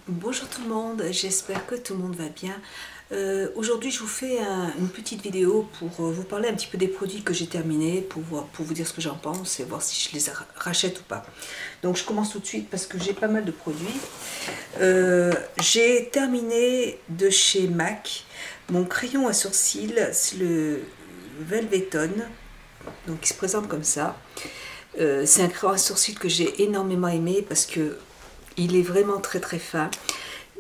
Bonjour tout le monde, j'espère que tout le monde va bien. Aujourd'hui je vous fais une petite vidéo pour vous parler un petit peu des produits que j'ai terminés, pour vous dire ce que j'en pense et voir si je les rachète ou pas. Donc je commence tout de suite parce que j'ai pas mal de produits. J'ai terminé de chez MAC mon crayon à sourcils, c'est le Velveton, donc il se présente comme ça. C'est un crayon à sourcils que j'ai énormément aimé parce que il est vraiment très très fin.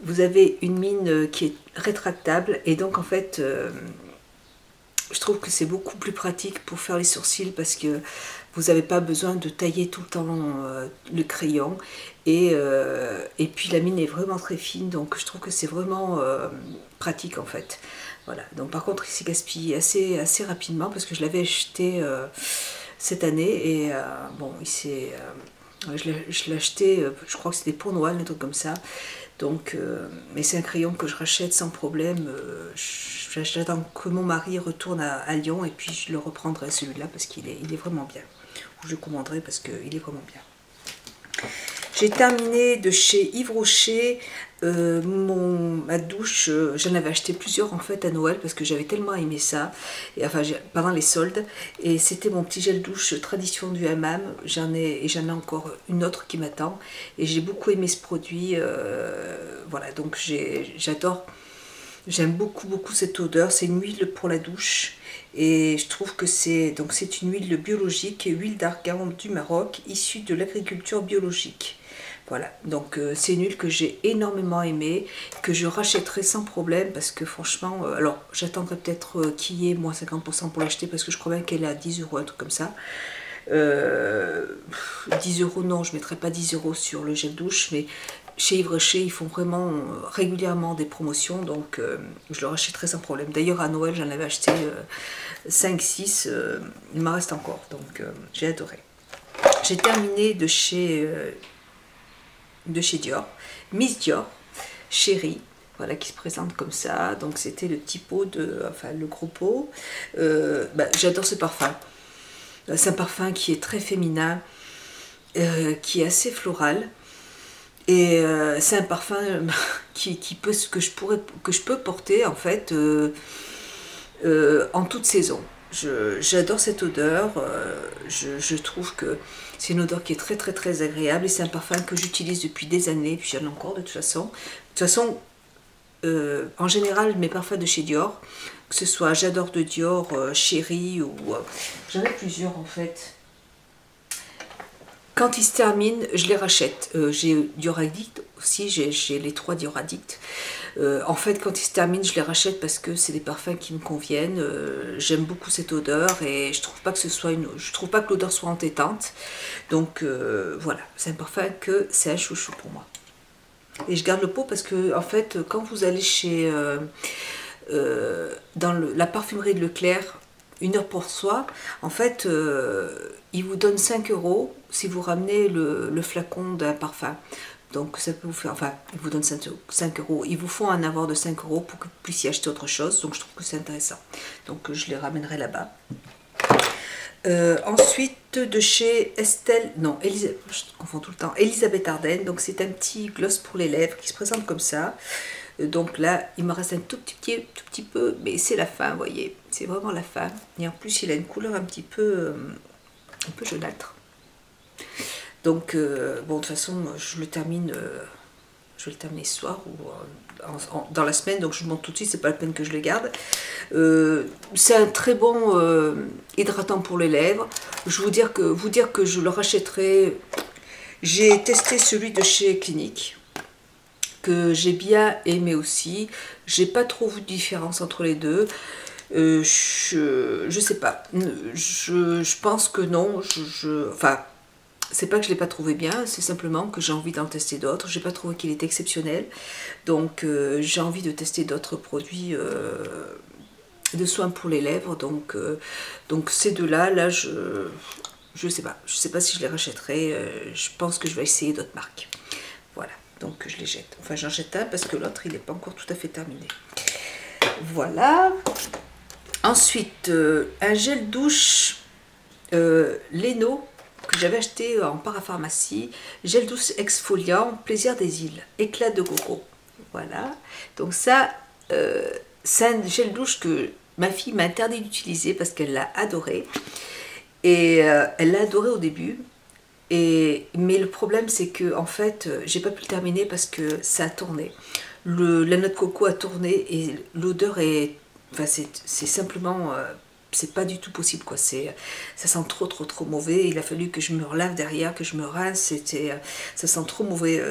Vous avez une mine qui est rétractable et donc en fait je trouve que c'est beaucoup plus pratique pour faire les sourcils parce que vous n'avez pas besoin de tailler tout le temps le crayon et puis la mine est vraiment très fine, donc je trouve que c'est vraiment pratique en fait. Voilà, donc par contre il s'est gaspillé assez rapidement parce que je l'avais acheté cette année et bon il s'est je l'ai acheté, je crois que c'était pour Noël, un truc comme ça. Donc, mais c'est un crayon que je rachète sans problème. J'attends que mon mari retourne à Lyon et puis je le reprendrai celui-là parce qu'il est vraiment bien. Ou je le commanderai parce qu'il est vraiment bien. J'ai terminé de chez Yves Rocher ma douche. J'en avais acheté plusieurs en fait à Noël parce que j'avais tellement aimé ça, et enfin pendant les soldes, et c'était mon petit gel douche tradition du hammam. J'en ai encore une autre qui m'attend et j'ai beaucoup aimé ce produit. Voilà, donc j'adore. J'aime beaucoup cette odeur. C'est une huile pour la douche et je trouve que c'est une huile biologique, huile d'argan du Maroc, issue de l'agriculture biologique. Voilà, donc c'est une huile que j'ai énormément aimée, que je rachèterai sans problème parce que franchement, alors j'attendrai peut-être qu'il y ait moins 50% pour l'acheter parce que je crois bien qu'elle est à 10 €, un truc comme ça. 10 € non, je ne mettrai pas 10 € sur le gel douche, mais chez Yves Rocher ils font vraiment régulièrement des promotions, donc je le rachèterai sans problème. D'ailleurs à Noël j'en avais acheté 5-6, il m'en reste encore, donc j'ai adoré. J'ai terminé de chez Dior, Miss Dior Chérie, voilà, qui se présente comme ça. Donc c'était le petit pot le gros pot. J'adore ce parfum. C'est un parfum qui est très féminin, qui est assez floral. Et c'est un parfum que je peux porter en fait en toute saison. J'adore cette odeur. Je trouve que c'est une odeur qui est très agréable et c'est un parfum que j'utilise depuis des années, puis j'en ai encore de toute façon. De toute façon, en général, mes parfums de chez Dior, que ce soit J'adore de Dior, Chérie ou j'en ai plusieurs en fait. Quand ils se terminent, je les rachète. J'ai Dior Addict aussi, j'ai les 3 Dior Addict. En fait, quand ils se terminent, je les rachète parce que c'est des parfums qui me conviennent. J'aime beaucoup cette odeur et je trouve pas que l'odeur soit entêtante. Donc voilà, c'est un parfum que c'est un chouchou pour moi. Et je garde le pot parce que en fait, quand vous allez dans la parfumerie de Leclerc, 1 heure pour soi, en fait, il vous donne 5 € si vous ramenez le flacon d'un parfum. Donc ça peut vous faire, enfin, ils vous donnent 5 €. Ils vous font un avoir de 5 € pour que vous puissiez acheter autre chose. Donc je trouve que c'est intéressant. Donc je les ramènerai là-bas. Ensuite de chez je confonds tout le temps, Elisabeth Arden. Donc c'est un petit gloss pour les lèvres qui se présente comme ça. Donc là, il me reste un tout petit peu, mais c'est la fin, vous voyez, c'est vraiment la fin. Et en plus, il a une couleur un peu jaunâtre. Donc, bon, de toute façon, je le termine ce soir ou dans la semaine, donc je vous montre tout de suite, c'est pas la peine que je le garde. C'est un très bon hydratant pour les lèvres. Vous dire que je le rachèterai. J'ai testé celui de chez Clinique, que j'ai bien aimé aussi. J'ai pas trop vu de différence entre les deux. Je sais pas. Je pense que non. Enfin, c'est pas que je l'ai pas trouvé bien, c'est simplement que j'ai envie d'en tester d'autres. J'ai pas trouvé qu'il était exceptionnel. Donc j'ai envie de tester d'autres produits de soins pour les lèvres. Donc ces deux-là, je sais pas. Je sais pas si je les rachèterai. Je pense que je vais essayer d'autres marques. Voilà. Donc je les jette. Enfin j'en jette un parce que l'autre il n'est pas encore tout à fait terminé. Voilà. Ensuite un gel douche Leno que j'avais acheté en parapharmacie, gel douche exfoliant, plaisir des îles, éclat de coco. Voilà, donc ça, c'est un gel douche que ma fille m'a interdit d'utiliser parce qu'elle l'a adoré. Et elle l'a adoré au début. Mais le problème, c'est que en fait, j'ai pas pu le terminer parce que ça a tourné. La noix de coco a tourné et l'odeur est... Enfin, c'est simplement... c'est pas du tout possible, quoi. Ça sent trop mauvais. Il a fallu que je me relave derrière, que je me rince. Ça sent trop mauvais.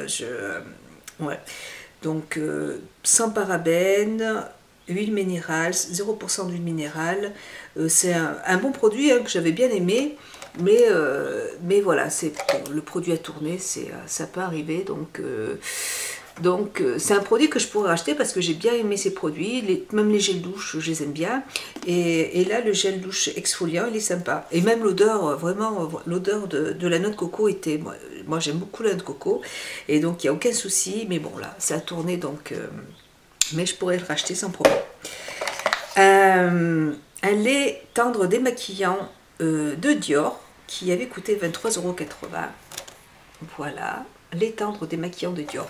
Ouais. Donc, sans parabènes, huile minérale, 0% d'huile minérale. C'est un bon produit hein, que j'avais bien aimé. Mais voilà, le produit a tourné, ça peut arriver. Donc c'est un produit que je pourrais acheter parce que j'ai bien aimé ces produits. Même les gels douche, je les aime bien. Et là, le gel douche exfoliant, il est sympa. Et même l'odeur, vraiment, l'odeur de la noix de coco était... Moi j'aime beaucoup la noix de coco. Et donc, il n'y a aucun souci. Mais bon, là, ça a tourné. Donc, mais je pourrais le racheter sans problème. Un lait tendre démaquillant de Dior qui avait coûté 23,80 €. Voilà, lait tendre démaquillant de Dior.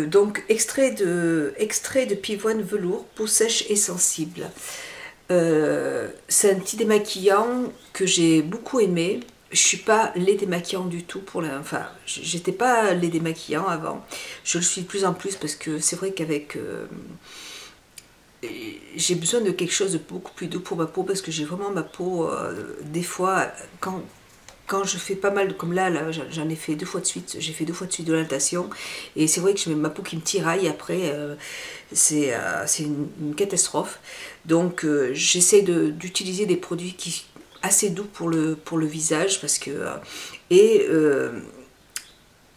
Donc extrait de pivoine velours, peau sèche et sensible. C'est un petit démaquillant que j'ai beaucoup aimé. Je suis pas lait démaquillant du tout enfin, j'étais pas lait démaquillant avant. Je le suis de plus en plus parce que c'est vrai qu'avec j'ai besoin de quelque chose de beaucoup plus doux pour ma peau parce que j'ai vraiment ma peau des fois quand je fais pas mal comme là j'en ai fait 2 fois de suite, j'ai fait 2 fois de suite de la natation et c'est vrai que j'ai ma peau qui me tiraille après c'est une catastrophe. Donc j'essaie d'utiliser des produits assez doux pour le visage parce que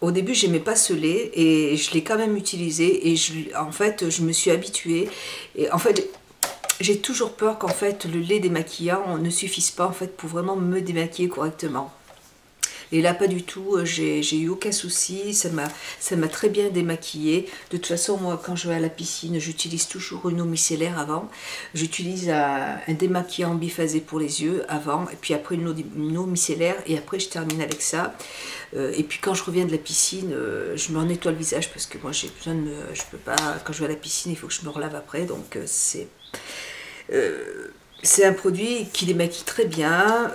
au début, j'aimais pas ce lait et je l'ai quand même utilisé et en fait, je me suis habituée. Et en fait, j'ai toujours peur qu'en fait, le lait démaquillant ne suffise pas en fait pour vraiment me démaquiller correctement. Et là, pas du tout, j'ai eu aucun souci, ça m'a très bien démaquillée. De toute façon, moi, quand je vais à la piscine, j'utilise toujours une eau micellaire avant. J'utilise un démaquillant biphasé pour les yeux avant, et puis après une eau micellaire, et après je termine avec ça. Et puis quand je reviens de la piscine, je me nettoie le visage parce que moi j'ai besoin de je peux pas, quand je vais à la piscine, il faut que je me relave après, donc c'est un produit qui démaquille très bien.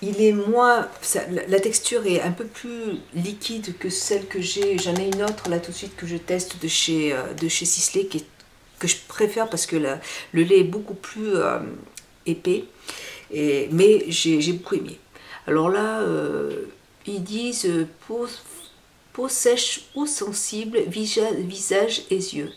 Il est moins, la texture est un peu plus liquide que celle que j'ai. J'en ai une autre là tout de suite que je teste de chez Sisley que je préfère parce que le lait est beaucoup plus épais. Mais j'ai beaucoup aimé. Alors là, ils disent peau sèche ou sensible, visage et yeux.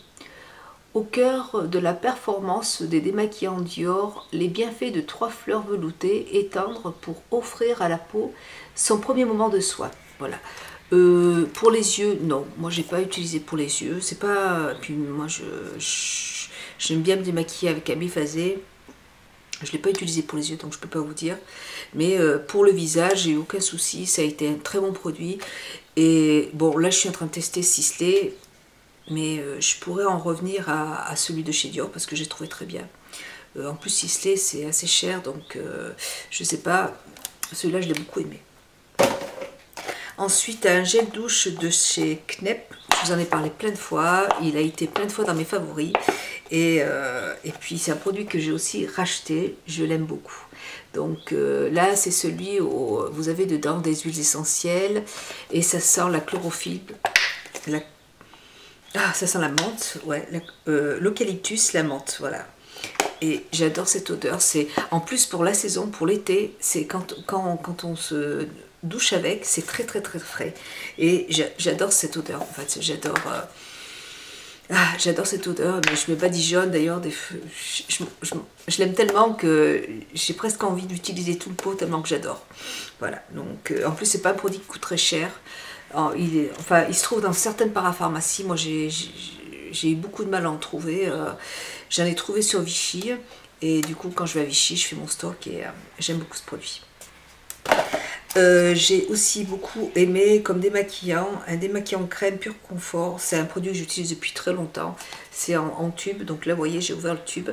Au cœur de la performance des démaquillants Dior, les bienfaits de 3 fleurs veloutées et tendres pour offrir à la peau son premier moment de soin. Voilà. Pour les yeux, non, moi j'ai pas utilisé pour les yeux. C'est pas. Puis moi j'aime bien me démaquiller avec un biphasé. Je ne l'ai pas utilisé pour les yeux, donc je ne peux pas vous dire. Mais pour le visage, j'ai eu aucun souci. Ça a été un très bon produit. Et bon, là, je suis en train de tester Sisley. Mais je pourrais en revenir à celui de chez Dior parce que j'ai trouvé très bien. En plus, Sisley, c'est assez cher. Donc, je ne sais pas. Celui-là, je l'ai beaucoup aimé. Ensuite, un gel douche de chez Knep. Je vous en ai parlé plein de fois. Il a été plein de fois dans mes favoris. Et puis, c'est un produit que j'ai aussi racheté. Je l'aime beaucoup. Donc là, c'est celui où vous avez dedans des huiles essentielles. Et ça sent la chlorophylle. Ça sent la menthe. Ouais, l'eucalyptus, la menthe. Voilà. Et j'adore cette odeur. C'est en plus pour la saison, pour l'été, c'est quand on se douche avec, c'est très frais. Et j'adore cette odeur. En fait, j'adore cette odeur, mais je me badigeonne d'ailleurs. Je l'aime tellement que j'ai presque envie d'utiliser tout le pot tellement que j'adore. Voilà. Donc en plus, c'est pas un produit qui coûte très cher. Il se trouve dans certaines parapharmacies. Moi, j'ai eu beaucoup de mal à en trouver. J'en ai trouvé sur Vichy. Et du coup, quand je vais à Vichy, je fais mon stock et j'aime beaucoup ce produit. J'ai aussi beaucoup aimé comme démaquillant, un démaquillant crème pur confort. C'est un produit que j'utilise depuis très longtemps. C'est en tube. Donc là, vous voyez, j'ai ouvert le tube.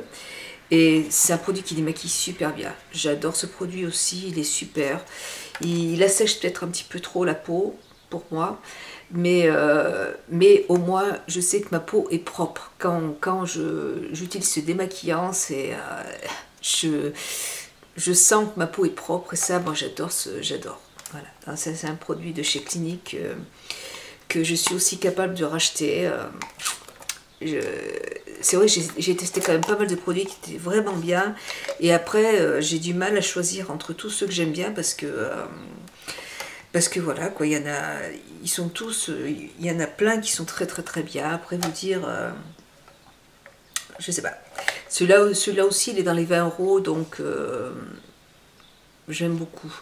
Et c'est un produit qui démaquille super bien. J'adore ce produit aussi, il est super. Il assèche peut-être un petit peu trop la peau pour moi, mais au moins je sais que ma peau est propre. Quand j'utilise ce démaquillant, je sens que ma peau est propre et ça, moi j'adore. Voilà, ça c'est un produit de chez Clinique que je suis aussi capable de racheter. C'est vrai, j'ai testé quand même pas mal de produits qui étaient vraiment bien. Et après, j'ai du mal à choisir entre tous ceux que j'aime bien parce que voilà, quoi, ils sont tous, il y en a plein qui sont très très très bien. Après, vous dire, je sais pas. Celui-là aussi, il est dans les 20 euros, donc j'aime beaucoup.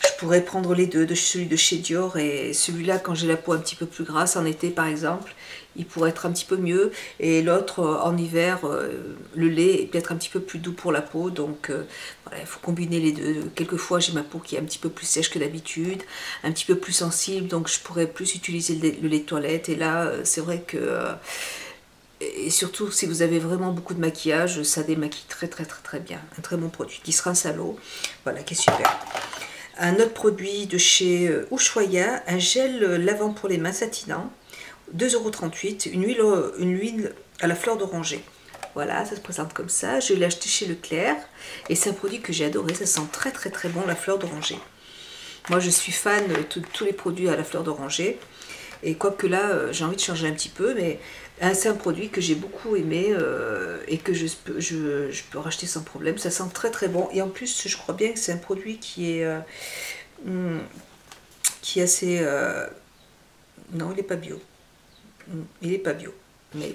Je pourrais prendre les deux, celui de chez Dior et celui-là quand j'ai la peau un petit peu plus grasse en été par exemple, il pourrait être un petit peu mieux. Et l'autre en hiver, le lait est peut-être un petit peu plus doux pour la peau, donc voilà, il faut combiner les deux. Quelquefois j'ai ma peau qui est un petit peu plus sèche que d'habitude, un petit peu plus sensible, donc je pourrais plus utiliser le lait de toilette. Et là, c'est vrai que... et surtout si vous avez vraiment beaucoup de maquillage, ça démaquille très très très très bien. Un très bon produit qui se rince à l'eau, voilà, qui est super. Un autre produit de chez Ushuaïa, un gel lavant pour les mains satinant, 2,38 €, une huile à la fleur d'oranger. Voilà, ça se présente comme ça. Je l'ai acheté chez Leclerc et c'est un produit que j'ai adoré. Ça sent très très très bon la fleur d'oranger. Moi je suis fan de tous les produits à la fleur d'oranger. Et quoique là, j'ai envie de changer un petit peu, mais c'est un produit que j'ai beaucoup aimé et que je peux racheter sans problème. Ça sent très très bon. Et en plus, je crois bien que c'est un produit qui est assez... non, il n'est pas bio. Il n'est pas bio, mais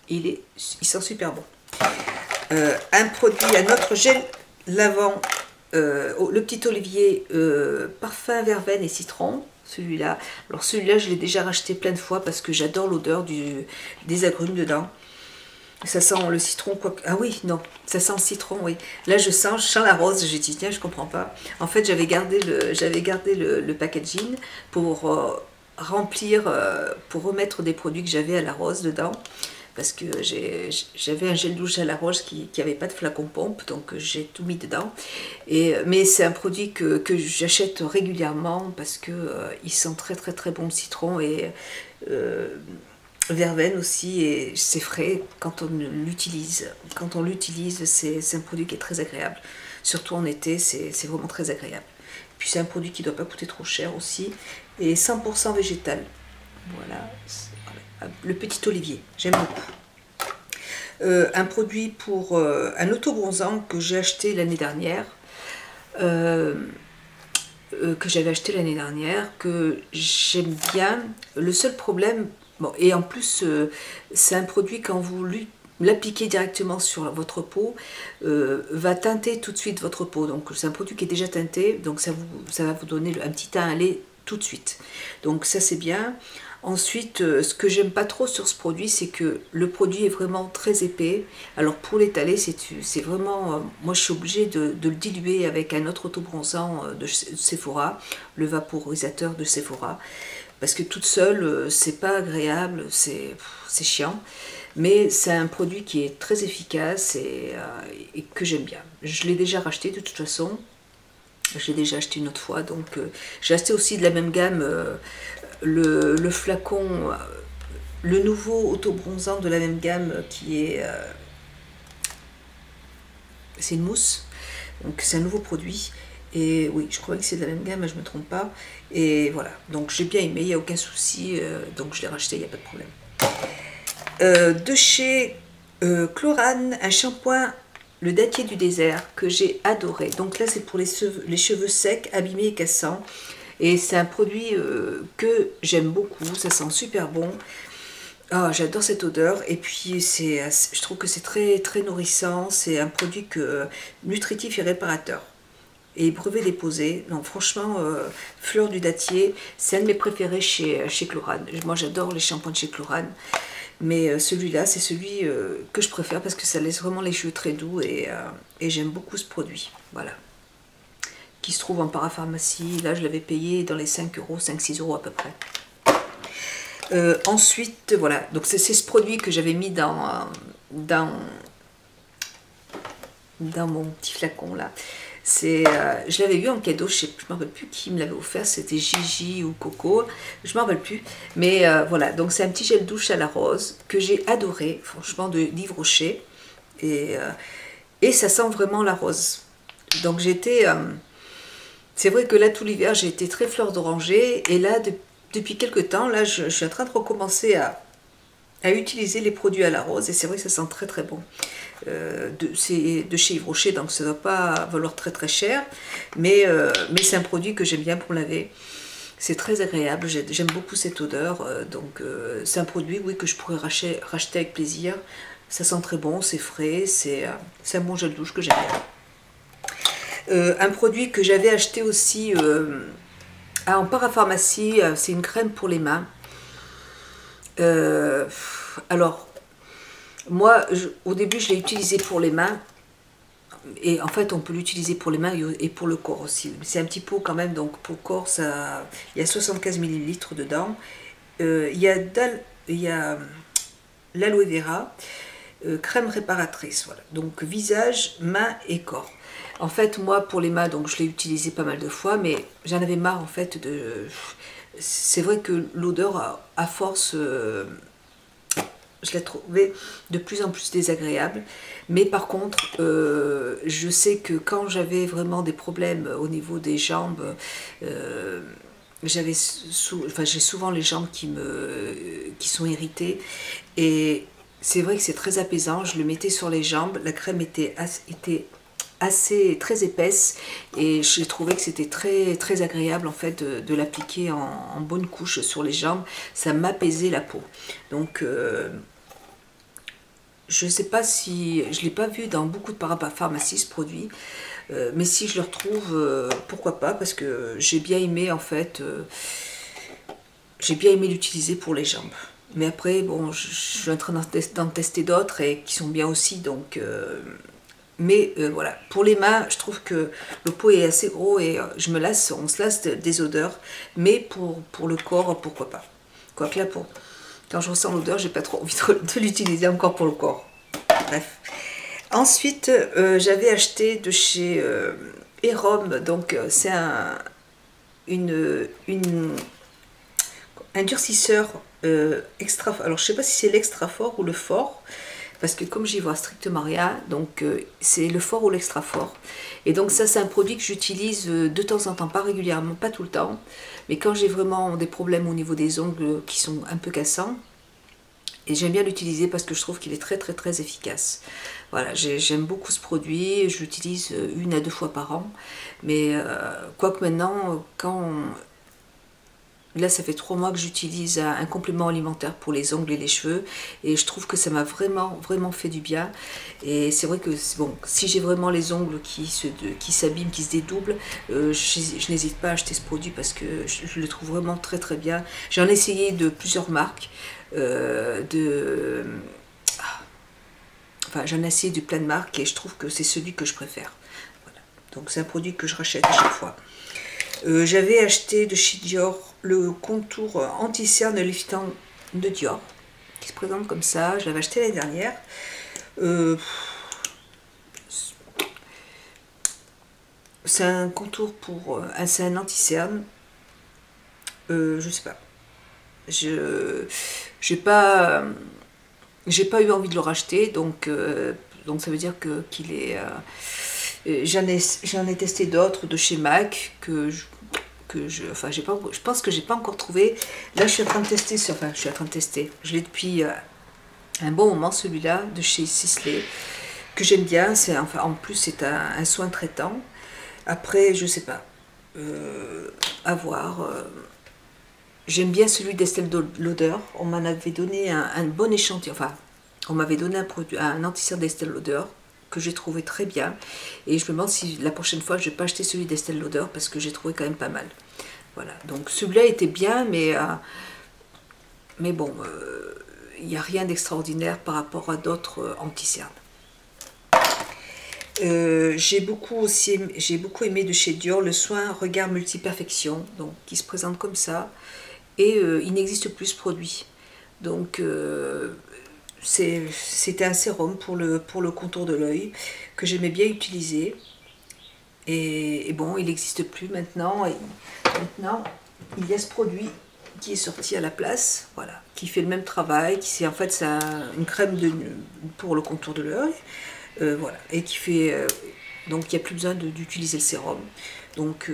il sent super bon. Un autre gel lavant, le petit olivier parfum verveine et citron. Celui-là, alors celui-là je l'ai déjà racheté plein de fois parce que j'adore l'odeur des agrumes dedans. Ça sent le citron, quoi. Ah oui, non, ça sent le citron, oui. Là je sens la rose, j'ai dit tiens, je comprends pas. En fait j'avais gardé le packaging pour remplir, pour remettre des produits que j'avais à la rose dedans. Parce que j'avais un gel douche à la rose qui n'avait pas de flacon pompe, donc j'ai tout mis dedans. Mais c'est un produit que j'achète régulièrement parce que il sent très très très bon le citron et verveine aussi, et c'est frais quand on l'utilise. Quand on l'utilise, c'est un produit qui est très agréable. Surtout en été, c'est vraiment très agréable. Puis c'est un produit qui ne doit pas coûter trop cher aussi, et 100% végétal. Voilà. Le petit olivier, j'aime beaucoup. Un produit pour un auto-bronzant que j'ai acheté l'année dernière, que j'aime bien. Le seul problème, bon, et en plus c'est un produit quand vous l'appliquez directement sur votre peau, va teinter tout de suite votre peau. Donc c'est un produit qui est déjà teinté, donc ça va vous donner un petit teint à lait tout de suite. Donc ça c'est bien. Ensuite, ce que j'aime pas trop sur ce produit, c'est que le produit est vraiment très épais. Alors pour l'étaler, c'est vraiment... moi je suis obligée de le diluer avec un autre autobronzant de Sephora, le vaporisateur de Sephora. Parce que toute seule, c'est pas agréable, c'est chiant. Mais c'est un produit qui est très efficace et que j'aime bien. Je l'ai déjà racheté de toute façon. Je l'ai déjà acheté une autre fois. Donc j'ai acheté aussi de la même gamme... le flacon, le nouveau autobronzant de la même gamme qui est... c'est une mousse, donc c'est un nouveau produit. Et oui, je crois que c'est de la même gamme, mais je ne me trompe pas. Et voilà, donc j'ai bien aimé, il n'y a aucun souci, donc je l'ai racheté, il n'y a pas de problème. De chez Chlorane, un shampoing, le dattier du désert, que j'ai adoré. Donc là, c'est pour les cheveux secs, abîmés et cassants. Et c'est un produit que j'aime beaucoup, ça sent super bon. Oh, j'adore cette odeur. Et puis je trouve que c'est très très nourrissant. C'est un produit nutritif et réparateur. Et brevet déposé. Non, franchement, fleur du dattier, c'est un de mes préférés chez Chlorane. Moi j'adore les shampoings de chez Chlorane. Mais celui-là, c'est celui que je préfère parce que ça laisse vraiment les cheveux très doux et j'aime beaucoup ce produit. Voilà. Qui se trouve en parapharmacie. Là, je l'avais payé dans les 5 euros, 5-6 euros à peu près. Ensuite, voilà. Donc, c'est ce produit que j'avais mis dans dans mon petit flacon là. Je l'avais eu en cadeau, je ne me rappelle plus qui me l'avait offert, c'était Gigi ou Coco, je ne me rappelle plus. Mais voilà, donc c'est un petit gel douche à la rose que j'ai adoré, franchement, de Yves Rocher. Et ça sent vraiment la rose. Donc c'est vrai que là tout l'hiver j'ai été très fleur d'oranger, et là depuis quelques temps, là je suis en train de recommencer à utiliser les produits à la rose, et c'est vrai que ça sent très très bon. C'est de chez Yves Rocher, donc ça ne doit pas valoir très très cher, mais c'est un produit que j'aime bien pour laver. C'est très agréable, j'aime beaucoup cette odeur, donc c'est un produit, oui, que je pourrais racheter avec plaisir. Ça sent très bon, c'est frais, c'est un bon gel douche que j'aime bien. Un produit que j'avais acheté aussi en parapharmacie, c'est une crème pour les mains. Alors, moi, au début, je l'ai utilisé pour les mains. Et en fait, on peut l'utiliser pour les mains et pour le corps aussi. C'est un petit pot quand même, donc pour le corps, il y a 75 ml dedans. Il y a l'aloe vera, crème réparatrice, voilà. Donc visage, mains et corps. En fait, moi, pour les mains, donc je l'ai utilisé pas mal de fois, mais j'en avais marre en fait de... C'est vrai que l'odeur, à force... je l'ai trouvé de plus en plus désagréable. Mais par contre, je sais que quand j'avais vraiment des problèmes au niveau des jambes, j'ai souvent les jambes qui sont irritées. Et c'est vrai que c'est très apaisant. Je le mettais sur les jambes. La crème était très épaisse, et j'ai trouvé que c'était très très agréable en fait de l'appliquer en bonne couche sur les jambes. Ça m'apaisait la peau. Donc je ne sais pas si je ne l'ai pas vu dans beaucoup de parapharmacies ce produit, mais si je le retrouve, pourquoi pas, parce que j'ai bien aimé en fait, j'ai bien aimé l'utiliser pour les jambes. Mais après, bon, je suis en train d'en tester d'autres et qui sont bien aussi, donc mais voilà, pour les mains, je trouve que le pot est assez gros et on se lasse des odeurs, mais pour le corps, pourquoi pas. Quoique là, quand je ressens l'odeur, j'ai pas trop envie de l'utiliser encore pour le corps. Bref. Ensuite, j'avais acheté de chez Erom, donc c'est un durcisseur extra. Alors je sais pas si c'est l'extra fort ou le fort, parce que comme j'y vois strictement rien, donc c'est le fort ou l'extra fort. Et donc ça, c'est un produit que j'utilise de temps en temps, pas régulièrement, pas tout le temps, mais quand j'ai vraiment des problèmes au niveau des ongles qui sont un peu cassants, et j'aime bien l'utiliser parce que je trouve qu'il est très très très efficace. Voilà, j'aime beaucoup ce produit, je l'utilise 1 à 2 fois par an, mais quoique maintenant, là, ça fait 3 mois que j'utilise un complément alimentaire pour les ongles et les cheveux, et je trouve que ça m'a vraiment, vraiment fait du bien. Et c'est vrai que, bon, si j'ai vraiment les ongles qui s'abîment, qui se dédoublent, je n'hésite pas à acheter ce produit parce que je le trouve vraiment très, très bien. J'en ai essayé de plusieurs marques, enfin, j'en ai essayé de plein de marques, et je trouve que c'est celui que je préfère. Voilà. Donc, c'est un produit que je rachète à chaque fois. J'avais acheté de chez Dior le contour anti-cerne liftant de Dior, qui se présente comme ça. Je l'avais acheté l'année dernière. C'est un contour c'est un anti-cerne. Je sais pas. J'ai pas eu envie de le racheter, donc ça veut dire qu'il est. J'en ai testé d'autres de chez MAC enfin, je pense que j'ai pas encore trouvé. Là, je suis en train de tester, je l'ai depuis un bon moment, celui-là de chez Sisley, que j'aime bien. Enfin, en plus, c'est un soin traitant. Après, je sais pas, à voir. J'aime bien celui d'Estée Lauder. On m'en avait donné un bon échantillon. Enfin, on m'avait donné un anti-cerne d'Estée Lauder que j'ai trouvé très bien, et je me demande si la prochaine fois je vais pas acheter celui d'Estée Lauder parce que j'ai trouvé quand même pas mal. Voilà, donc celui-là était bien, mais bon, il n'y a rien d'extraordinaire par rapport à d'autres anti-cernes. J'ai beaucoup aimé de chez Dior le soin regard multi-perfection, donc qui se présente comme ça, et il n'existe plus ce produit. Donc c'était un sérum pour le contour de l'œil que j'aimais bien utiliser. Et bon, il n'existe plus maintenant. Et maintenant, il y a ce produit qui est sorti à la place, voilà, qui fait le même travail, en fait c'est une crème pour le contour de l'œil, voilà, et qui fait, donc il n'y a plus besoin d'utiliser le sérum. Donc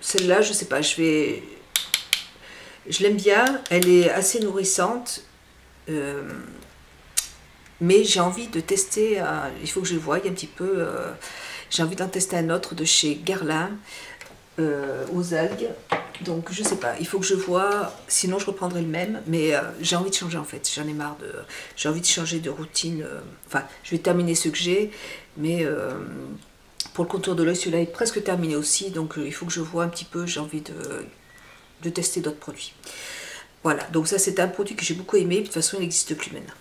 celle-là, je sais pas, je l'aime bien, elle est assez nourrissante, mais j'ai envie de tester, il faut que je le voie un petit peu, j'ai envie d'en tester un autre de chez Guerlain, aux algues. Donc je sais pas, il faut que je vois, sinon je reprendrai le même, mais j'ai envie de changer en fait, j'en ai marre j'ai envie de changer de routine, enfin je vais terminer ce que j'ai, mais pour le contour de l'œil, celui-là est presque terminé aussi, donc il faut que je vois un petit peu, j'ai envie de tester d'autres produits. Voilà, donc ça c'est un produit que j'ai beaucoup aimé, de toute façon il n'existe plus maintenant.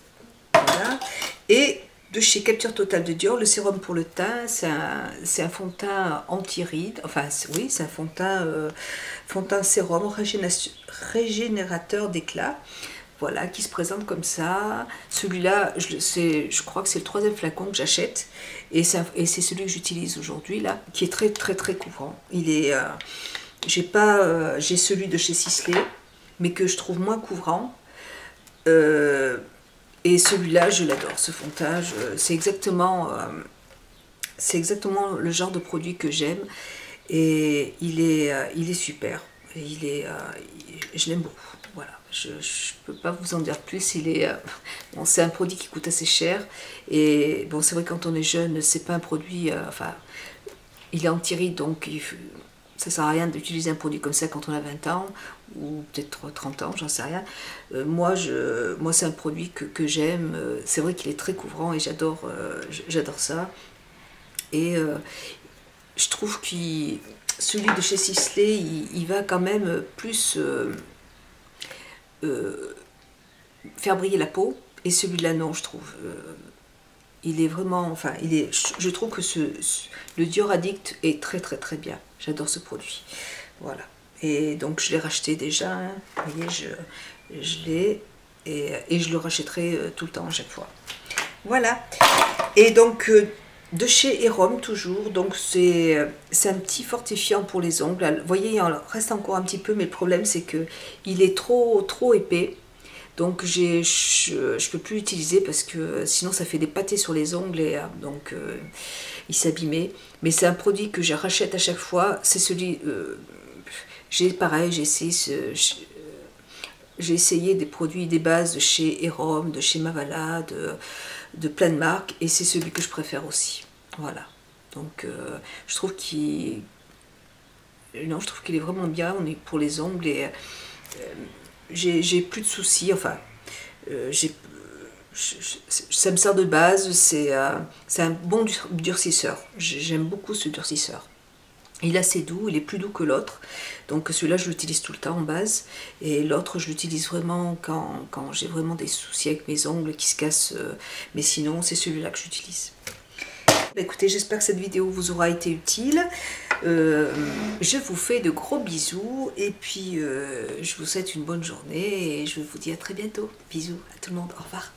Voilà, et de chez Capture Totale de Dior, le sérum pour le teint, c'est un fond de teint anti-rides, enfin oui, c'est un fond de teint sérum régénérateur d'éclat, voilà, qui se présente comme ça. Celui-là, je crois que c'est le 3e flacon que j'achète, et c'est celui que j'utilise aujourd'hui, là, qui est très très très couvrant. Il est, j'ai celui de chez Sisley, mais que je trouve moins couvrant. Et celui-là, je l'adore, ce fond de teint, c'est exactement le genre de produit que j'aime. Et il est super. Je l'aime beaucoup. Voilà, je ne peux pas vous en dire plus. Bon, c'est un produit qui coûte assez cher. Et bon, c'est vrai, quand on est jeune, c'est pas un produit... enfin, il est anti-rides, donc ça sert à rien d'utiliser un produit comme ça quand on a 20 ans, ou peut-être 30 ans, j'en sais rien. Moi, c'est un produit que j'aime. C'est vrai qu'il est très couvrant et j'adore ça. Et je trouve que celui de chez Sisley, il va quand même plus faire briller la peau. Et celui-là, non, je trouve. Il est vraiment, enfin, je trouve que le Dior Addict est très très très bien. J'adore ce produit. Voilà. Et donc je l'ai racheté déjà. Hein. Vous voyez, je l'ai et je le rachèterai tout le temps à chaque fois. Voilà. Et donc de chez Erom toujours. Donc c'est un petit fortifiant pour les ongles. Vous voyez, il en reste encore un petit peu, mais le problème c'est que il est trop épais. Donc je peux plus l'utiliser parce que sinon ça fait des pâtés sur les ongles et donc il s'abîmait. Mais c'est un produit que je rachète à chaque fois. C'est celui, pareil, j'ai essayé des produits, des bases de chez Erom, de chez Mavala, de plein de marques, et c'est celui que je préfère aussi. Voilà. Donc je trouve qu'il est vraiment bien. On est pour les ongles et j'ai plus de soucis, enfin, ça me sert de base, c'est un bon durcisseur, j'aime beaucoup ce durcisseur. Il est assez doux, il est plus doux que l'autre, donc celui-là je l'utilise tout le temps en base, et l'autre je l'utilise vraiment quand j'ai vraiment des soucis avec mes ongles qui se cassent, mais sinon c'est celui-là que j'utilise. Écoutez, j'espère que cette vidéo vous aura été utile. Je vous fais de gros bisous et puis je vous souhaite une bonne journée et je vous dis à très bientôt. Bisous à tout le monde, au revoir.